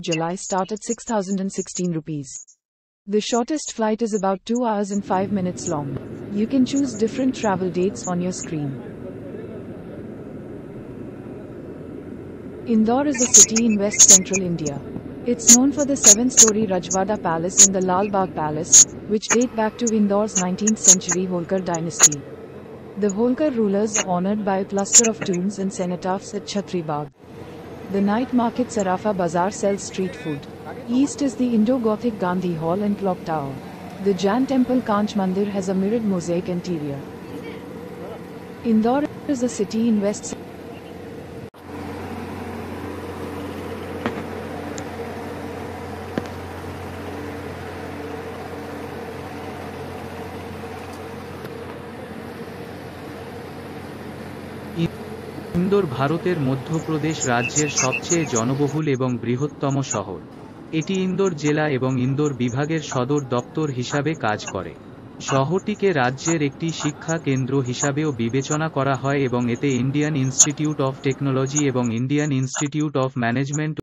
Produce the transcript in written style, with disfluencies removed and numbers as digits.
July start at 6,016 rupees. The shortest flight is about 2 hours and 5 minutes long. You can choose different travel dates on your screen. Indore is a city in west central India. It's known for the 7-story Rajwada Palace and the Lal Bagh Palace, which date back to Indore's 19th century Holkar dynasty. The Holkar rulers are honored by a cluster of tombs and cenotaphs at Chhatri Bagh. The night market Sarafa Bazaar sells street food. East is the Indo-Gothic Gandhi Hall and Clock Tower. The Jain temple Kanch Mandir has a mirrored mosaic interior. Indore is a city in west Indore ভারতের মধ্যপ্রদেশ রাজ্যের সবচেয়ে জনবহুল এবং বৃহত্তম শহর। এটি ইন্দোর জেলা এবং ইন্দোর বিভাগের সদর দপ্তর হিসাবে কাজ করে। শহরটিকে রাজ্যের একটি শিক্ষা কেন্দ্র হিসাবেও বিবেচনা করা হয় এবং এতে ইন্ডিয়ান ইনস্টিটিউট অফ টেকনোলজি এবং ইন্ডিয়ান ইনস্টিটিউট অফ ম্যানেজমেন্ট